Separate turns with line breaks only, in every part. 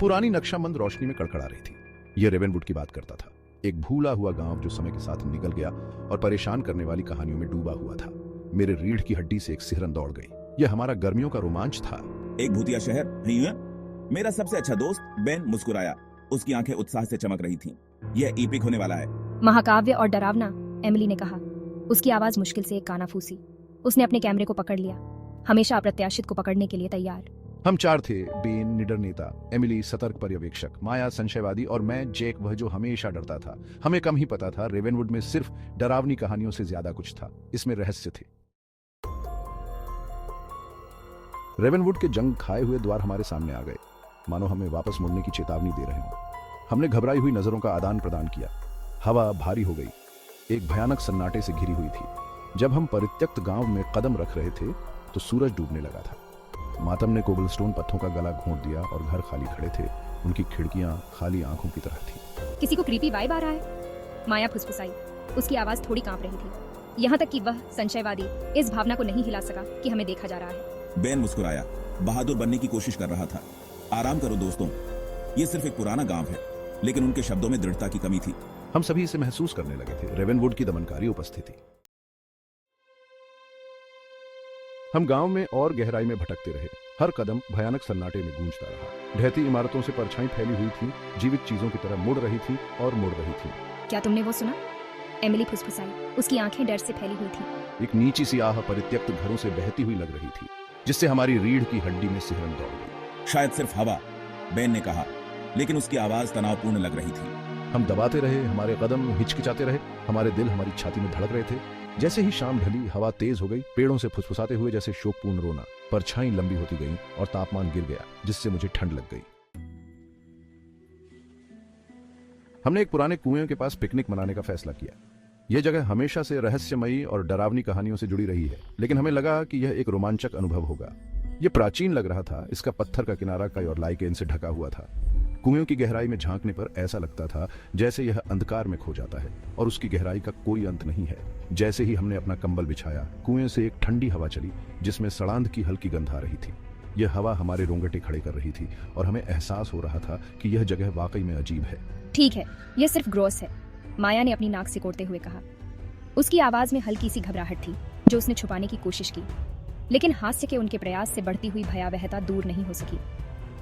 पुरानी नक्शाबंद रोशनी में कड़कड़ा रही थी। यह रेवेनवुड की बात करता था, एक भूला हुआ गांव जो समय के साथ निकल गया और परेशान करने वाली कहानियों में डूबा हुआ था। मेरे रीढ़ की हड्डी से एक सिहरन दौड़ गई। यह हमारा गर्मियों का रोमांच था।
एक भूतिया शहर नहीं है? मेरा सबसे अच्छा दोस्त बेन मुस्कुराया। उसकी आंखें उत्साह से चमक रही थीं। यह ईपिक होने वाला है।
महाकाव्य और डरावना, एमिली ने कहा। उसकी आवाज मुश्किल से एक कानाफूसी। उसने अपने कैमरे को पकड़ लिया, हमेशा अप्रत्याशित को पकड़ने के लिए तैयार।
हम चार थे, बेन निडर नेता, एमिली सतर्क पर्यवेक्षक, माया संशयवादी और मैं जैक वह जो हमेशा डरता था। हमें कम ही पता था रेवेनवुड में सिर्फ डरावनी कहानियों से ज्यादा कुछ था। इसमें रहस्य थे। रेवेनवुड के जंग खाए हुए द्वार हमारे सामने आ गए, मानो हमें वापस मुड़ने की चेतावनी दे रहे हों। हमने घबराई हुई नजरों का आदान प्रदान किया। हवा भारी हो गई, एक भयानक सन्नाटे से घिरी हुई थी। जब हम परित्यक्त गांव में कदम रख रहे थे तो सूरज डूबने लगा था। मातम ने कोबलस्टोन पत्थों का गला घोंट दिया और घर खाली खड़े थे। उनकी खिड़कियां खाली आंखों की तरह थी।
किसी को क्रीपी वाइब आ रहा है? माया फुसफुसाई। उसकी आवाज थोड़ी कांप रही थी, यहाँ तक कि वह संशयवादी इस भावना को नहीं हिला सका कि हमें देखा जा रहा है।
बेन मुस्कुराया, बहादुर बनने की कोशिश कर रहा था। आराम करो दोस्तों, ये सिर्फ एक पुराना गांव है। लेकिन उनके शब्दों में दृढ़ता की कमी थी।
हम सभी इसे महसूस करने लगे थे, रेवेनवुड की दमनकारी उपस्थिति। हम गांव में और गहराई में भटकते रहे। हर कदम भयानक सन्नाटे में गूंजता रहा। ढहती इमारतों से परछाई फैली हुई थी, जीवित चीजों की तरह मुड़ रही थी और मुड़ रही थी।
क्या तुमने वो सुना? एमिली फुसफुसाई। उसकी आंखें डर से फैली हुई थी।
एक नीची सी आह परित्यक्त घरों से बहती हुई लग रही थी, जिससे हमारी रीढ़ की हड्डी में सिहरन दौड़ गई।
शायद सिर्फ हवा, बेन ने कहा, लेकिन उसकी आवाज तनावपूर्ण लग रही थी।
हम दबाते रहे, हमारे कदम हिचकिचाते रहे, हमारे दिल हमारी छाती में धड़क रहे थे। जैसे ही शाम ढली, हवा तेज हो गई, पेड़ों से फुसफुसाते हुए जैसे शोकपूर्ण रोना। परछाई लंबी होती गई और तापमान गिर गया, जिससे मुझे ठंड लग गई। हमने एक पुराने कुएं के पास पिकनिक मनाने का फैसला किया। यह जगह हमेशा से रहस्यमयी और डरावनी कहानियों से जुड़ी रही है, लेकिन हमें लगा कि यह एक रोमांचक अनुभव होगा। यह प्राचीन लग रहा था, इसका पत्थर का किनारा कई और लाइकेन से ढका हुआ था। कुएं की गहराई में झांकने पर ऐसा लगता था जैसे यह अंधकार में खो जाता है और उसकी गहराई का कोई अंत नहीं है। जैसे ही हमने अपना कंबल बिछाया, कुएं से एक ठंडी हवा चली, जिसमें सड़ांध की हल्की गंध आ रही थी। यह हवा हमारे रोंगटे खड़े कर रही थी और हमें एहसास हो रहा था कि यह जगह वाकई में अजीब है।
ठीक है, यह सिर्फ ग्रोस है, माया ने अपनी नाक सिकोड़ते हुए कहा। उसकी आवाज में हल्की सी घबराहट थी, जो उसने छुपाने की कोशिश की, लेकिन हास्य के उनके प्रयास से बढ़ती हुई भयावहता दूर नहीं हो सकी।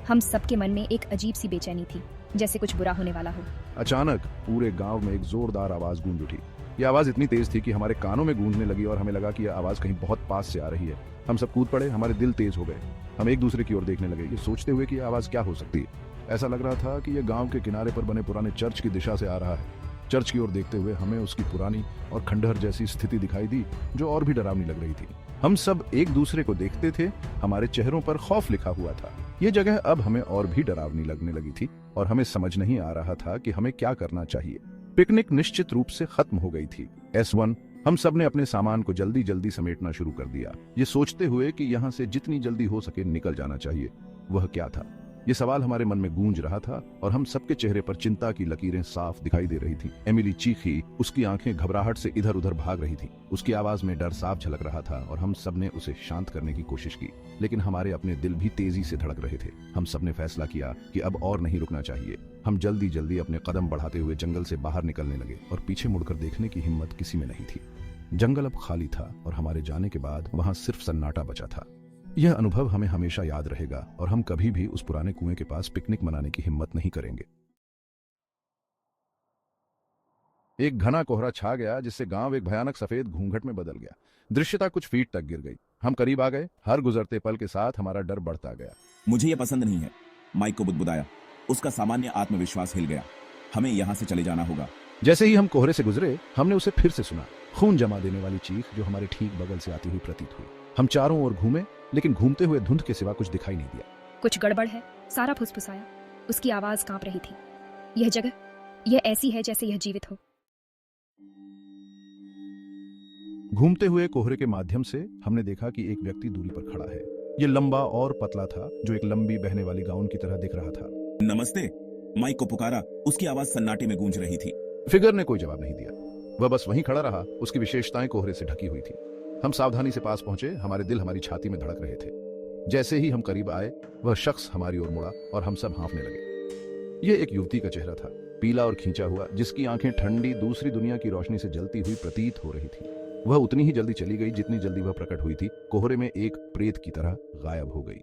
हम सबके मन में एक अजीब सी बेचैनी थी, जैसे कुछ बुरा होने वाला हो।
अचानक पूरे गांव में एक जोरदार आवाज गूंज उठी। यह आवाज इतनी तेज थी कि हमारे कानों में गूंजने लगी और हमें लगा कि यह आवाज कहीं बहुत पास से आ रही है। हम सब कूद पड़े, हमारे दिल तेज हो गए। हम एक दूसरे की ओर देखने लगे, ये सोचते हुए कि यह आवाज क्या हो सकती है। ऐसा लग रहा था कि यह गांव के किनारे पर बने पुराने चर्च की दिशा से आ रहा है। चर्च की ओर देखते हुए हमें उसकी पुरानी और खंडहर जैसी स्थिति दिखाई दी, जो और भी डरावनी लग रही थी। हम सब एक दूसरे को देखते थे, हमारे चेहरों पर खौफ लिखा हुआ था। यह जगह अब हमें और भी डरावनी लगने लगी थी और हमें समझ नहीं आ रहा था कि हमें क्या करना चाहिए। पिकनिक निश्चित रूप से खत्म हो गई थी। S1 हम सब ने अपने सामान को जल्दी जल्दी समेटना शुरू कर दिया, ये सोचते हुए कि यहाँ से जितनी जल्दी हो सके निकल जाना चाहिए। वह क्या था? ये सवाल हमारे मन में गूंज रहा था और हम सबके चेहरे पर चिंता की लकीरें साफ दिखाई दे रही थी। एमिली चीखी, उसकी आंखें घबराहट से इधर उधर भाग रही थी। उसकी आवाज में डर साफ झलक रहा था और हम सब ने उसे शांत करने की कोशिश की, लेकिन हमारे अपने दिल भी तेजी से धड़क रहे थे। हम सब ने फैसला किया कि अब और नहीं रुकना चाहिए। हम जल्दी जल्दी अपने कदम बढ़ाते हुए जंगल से बाहर निकलने लगे और पीछे मुड़कर देखने की हिम्मत किसी में नहीं थी। जंगल अब खाली था और हमारे जाने के बाद वहां सिर्फ सन्नाटा बचा था। यह अनुभव हमें हमेशा याद रहेगा और हम कभी भी उस पुराने कुएं के पास पिकनिक मनाने की हिम्मत नहीं करेंगे। एक घना कोहरा छा गया, जिससे गांव एक भयानक सफेद घूंघट में बदल गया। दृश्यता कुछ फीट तक गिर गई। हम करीब आ गए। हर गुजरते पल के साथ हमारा डर बढ़ता गया।
मुझे यह पसंद नहीं है, माइक को बुदबुदाया। उसका सामान्य आत्मविश्वास हिल गया। हमें यहाँ से चले जाना होगा।
जैसे ही हम कोहरे से गुजरे, हमने उसे फिर से सुना, खून जमा देने वाली चीख जो हमारे ठीक बगल से आती हुई प्रतीत हुई। हम चारों ओर घूमे, लेकिन घूमते हुए धुंध के सिवा कुछ दिखाई नहीं दिया।
कुछ गड़बड़ है, सारा फुसफुसाया। उसकी आवाज कांप रही थी। यह जगह, यह ऐसी है जैसे यह जीवित हो।
घूमते हुए कोहरे के माध्यम से हमने देखा कि एक व्यक्ति दूरी पर खड़ा है। यह लंबा और पतला था, जो एक लंबी बहने वाली गाउन की तरह दिख रहा था।
नमस्ते, माइक को पुकारा। उसकी आवाज सन्नाटे में गूंज रही थी।
फिगर ने कोई जवाब नहीं दिया। वह बस वहीं खड़ा रहा। उसकी विशेषताएं कोहरे से ढकी हुई थी। हम सावधानी से पास पहुंचे। हमारे दिल हमारी छाती में धड़क रहे थे। जैसे ही हम करीब आए, वह शख्स हमारी ओर मुड़ा और हम सब हाँफने लगे। ये एक युवती का चेहरा था, पीला और खींचा हुआ, जिसकी आंखें ठंडी दूसरी दुनिया की रोशनी से जलती हुई प्रतीत हो रही थी। वह उतनी ही जल्दी चली गई जितनी जल्दी वह प्रकट हुई थी, कोहरे में एक प्रेत की तरह गायब हो गई।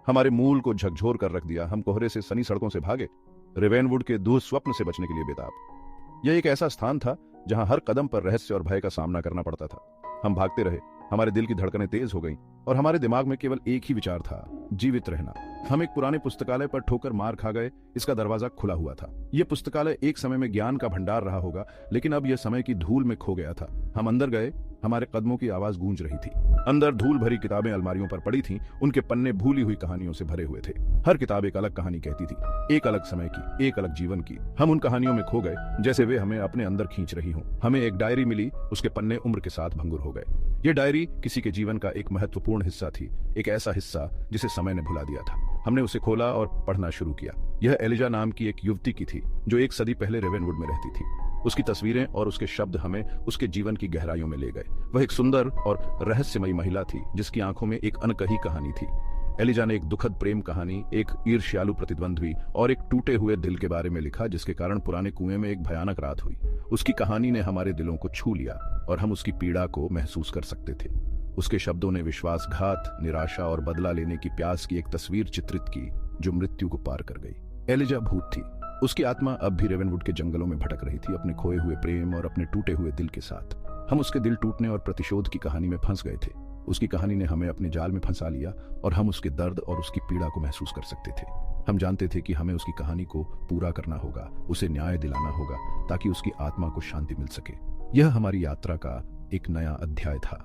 हमारे मूल को झकझोर कर रख दिया। हम कोहरे से सनी सड़कों से भागे, रेवेनवुड के दुःस्वप्न से बचने के लिए बेताब। यह एक ऐसा स्थान था जहां हर कदम पर रहस्य और भय का सामना करना पड़ता था। हम भागते रहे, हमारे दिल की धड़कनें तेज हो गईं और हमारे दिमाग में केवल एक ही विचार था, जीवित रहना। हम एक पुराने पुस्तकालय पर ठोकर मार खा गए। इसका दरवाजा खुला हुआ था। यह पुस्तकालय एक समय में ज्ञान का भंडार रहा होगा, लेकिन अब यह समय की धूल में खो गया था। हम अंदर गए, हमारे कदमों की आवाज गूंज रही थी। अंदर धूल भरी किताबें अलमारियों पर पड़ी थीं, उनके पन्ने भूली हुई कहानियों से भरे हुए थे। हर किताब एक अलग कहानी कहती थी, एक अलग समय की, एक अलग जीवन की। हम उन कहानियों में खो गए, जैसे वे हमें अपने अंदर खींच रही हों। हमें एक डायरी मिली, उसके पन्ने उम्र के साथ भंगुर हो गए। यह डायरी किसी के जीवन का एक महत्वपूर्ण हिस्सा थी, एक ऐसा हिस्सा जिसे समय ने भुला दिया था। हमने उसे खोला और पढ़ना शुरू किया। यह एलिजा नाम की एक युवती की थी, जो एक सदी पहले रेवेनवुड में रहती थी। उसकी तस्वीरें और उसके शब्द हमें उसके जीवन की गहराइयों में ले गए। वह एक सुंदर और रहस्यमयी महिला थी, जिसकी आंखों में एक अनकही कहानी थी। एलिजा ने एक दुखद प्रेम कहानी, एक ईर्ष्यालु प्रतिद्वंद्वी और एक टूटे हुए दिल के बारे में लिखा, जिसके कारण पुराने कुएं में एक भयानक रात हुई। उसकी कहानी ने हमारे दिलों को छू लिया और हम उसकी पीड़ा को महसूस कर सकते थे। उसके शब्दों ने विश्वासघात, निराशा और बदला लेने की प्यास की एक तस्वीर चित्रित की, जो मृत्यु को पार कर गई। एलिजा भूत थी। उसकी आत्मा अब भी रेवेनवुड के जंगलों में भटक रही थी, अपने खोए हुए प्रेम और अपने टूटे हुए दिल के साथ। हम उसके दिल टूटने और प्रतिशोध की कहानी में फंस गए थे। उसकी कहानी ने हमें अपने जाल में फंसा लिया और हम उसके दर्द और उसकी पीड़ा को महसूस कर सकते थे। हम जानते थे कि हमें उसकी कहानी को पूरा करना होगा, उसे न्याय दिलाना होगा, ताकि उसकी आत्मा को शांति मिल सके। यह हमारी यात्रा का एक नया अध्याय था,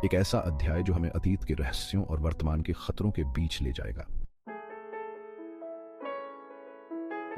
एक ऐसा अध्याय जो हमें अतीत के रहस्यों और वर्तमान के खतरों के बीच ले जाएगा।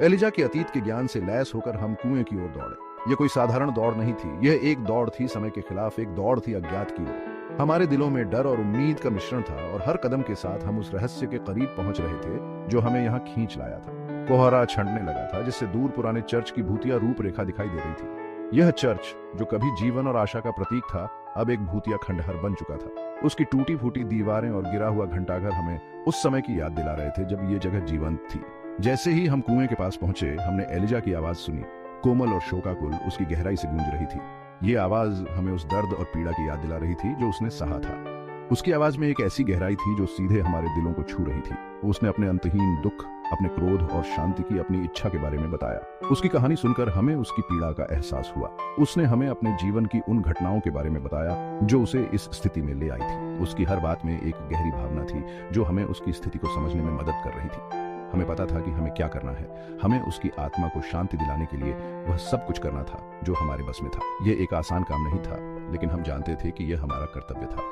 एलिजा के अतीत के ज्ञान से लैस होकर हम कुएं की ओर दौड़े। यह कोई साधारण दौड़ नहीं थी, यह एक दौड़ थी समय के खिलाफ, एक दौड़ थी अज्ञात की ओर। हमारे दिलों में डर और उम्मीद का मिश्रण था और हर कदम के साथ हम उस रहस्य के करीब पहुंच रहे थे जो हमें यहाँ खींच लाया था। कोहरा छंटने लगा था, जिससे दूर पुराने चर्च की भूतिया रूपरेखा दिखाई दे रही थी। यह चर्च, जो कभी जीवन और आशा का प्रतीक था, अब एक भूतिया खंडहर बन चुका था। उसकी टूटी फूटी दीवारें और गिरा हुआ घंटाघर हमें उस समय की याद दिला रहे थे जब ये जगह जीवंत थी। जैसे ही हम कुएं के पास पहुंचे, हमने एलिजा की आवाज सुनी, कोमल और शोकाकुल, उसकी गहराई से गूंज रही थी। ये आवाज हमें उस दर्द और पीड़ा की याद दिला रही थी जो उसने सहा था। उसकी आवाज में एक ऐसी गहराई थी जो सीधे हमारे दिलों को छू रही थी। उसने अपने अंतहीन दुख, अपने क्रोध और शांति की अपनी इच्छा के बारे में बताया। उसकी कहानी सुनकर हमें उसकी पीड़ा का एहसास हुआ। उसने हमें अपने जीवन की उन घटनाओं के बारे में बताया जो उसे इस स्थिति में ले आई थी। उसकी हर बात में एक गहरी भावना थी जो हमें उसकी स्थिति को समझने में मदद कर रही थी। हमें पता था कि हमें क्या करना है। हमें उसकी आत्मा को शांति दिलाने के लिए वह सब कुछ करना था जो हमारे बस में था। यह एक आसान काम नहीं था, लेकिन हम जानते थे कि यह हमारा कर्तव्य था।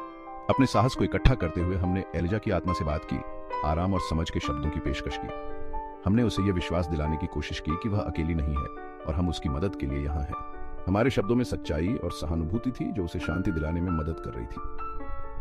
अपने साहस को इकट्ठा करते हुए हमने एलिजा की आत्मा से बात की, आराम और समझ के शब्दों की पेशकश की। हमने उसे यह विश्वास दिलाने की कोशिश की कि वह अकेली नहीं है और हम उसकी मदद के लिए यहाँ हैं। हमारे शब्दों में सच्चाई और सहानुभूति थी जो उसे शांति दिलाने में मदद कर रही थी।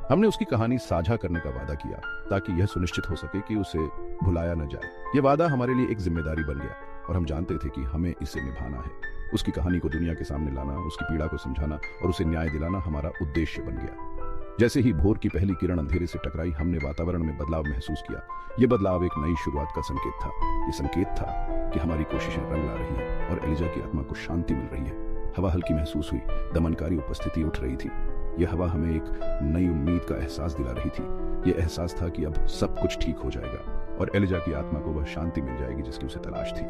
हमने उसकी कहानी साझा करने का वादा किया ताकि यह सुनिश्चित हो सके कि उसे भुलाया न जाए। यह वादा हमारे लिए एक जिम्मेदारी बन गया और हम जानते थे कि हमें इसे निभाना है। उसकी कहानी को दुनिया के सामने लाना, उसकी पीड़ा को समझाना और उसे न्याय दिलाना हमारा उद्देश्य बन गया। जैसे ही भोर की पहली किरण अंधेरे से टकराई, हमने वातावरण में बदलाव महसूस किया। यह बदलाव एक नई शुरुआत का संकेत था। यह संकेत था कि हमारी कोशिशें रंग ला रही हैं और एलिजा की आत्मा को शांति मिल रही है। हवा हल्की महसूस हुई, दमनकारी उपस्थिति उठ रही थी। यह हवा हमें एक नई उम्मीद का एहसास दिला रही थी। यह एहसास था कि अब सब कुछ ठीक हो जाएगा और एलिजा की आत्मा को वह शांति मिल जाएगी जिसकी उसे तलाश थी।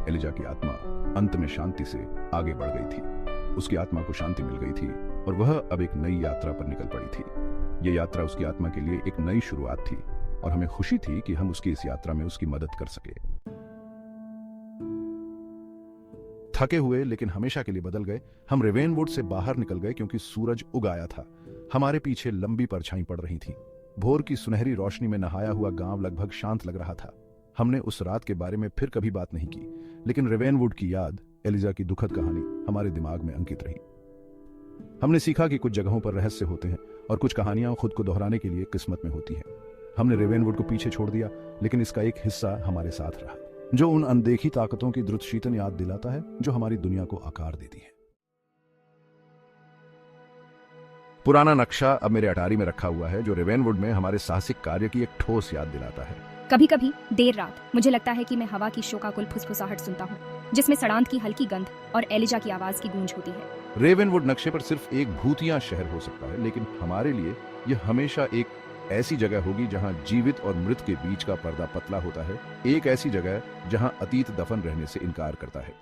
एलिजा की आत्मा अंत में शांति से आगे बढ़ गई थी। उसकी आत्मा को शांति मिल गई थी और वह अब एक नई यात्रा पर निकल पड़ी थी। यह यात्रा उसकी आत्मा के लिए एक नई शुरुआत थी और हमें खुशी थी कि हम उसकी इस यात्रा में उसकी मदद कर सके। थके हुए लेकिन हमेशा के लिए बदल गए, हम रेवेनवुड से बाहर निकल गए क्योंकि सूरज उग आया था। हमारे पीछे लंबी परछाई पड़ रही थी। भोर की सुनहरी रोशनी में नहाया हुआ गांव लगभग शांत लग रहा था। हमने उस रात के बारे में फिर कभी बात नहीं की, लेकिन रेवेनवुड की याद, एलिजा की दुखद कहानी हमारे दिमाग में अंकित रही। हमने सीखा कि कुछ जगहों पर रहस्य होते हैं और कुछ कहानियां खुद को दोहराने के लिए किस्मत में होती हैं। हमने रेवेनवुड को पीछे छोड़ दिया, लेकिन इसका एक हिस्सा हमारे साथ रहा, जो उन अनदेखी ताकतों की द्रुतशीतन याद दिलाता है जो हमारी दुनिया को आकार देती है। पुराना नक्शा अब मेरे अटारी में रखा हुआ है, जो रेवेनवुड में हमारे साहसिक कार्य की एक ठोस याद दिलाता है।
कभी कभी देर रात मुझे लगता है कि मैं हवा की शोकाकुल फुसफुसाहट सुनता हूँ, जिसमें सड़ांत की हल्की गंध और एलिजा की आवाज की गूंज होती है।
रेवेनवुड नक्शे पर सिर्फ एक भूतिया शहर हो सकता है, लेकिन हमारे लिए यह हमेशा एक ऐसी जगह होगी जहां जीवित और मृत के बीच का पर्दा पतला होता है, एक ऐसी जगह जहां अतीत दफन रहने से इनकार करता है।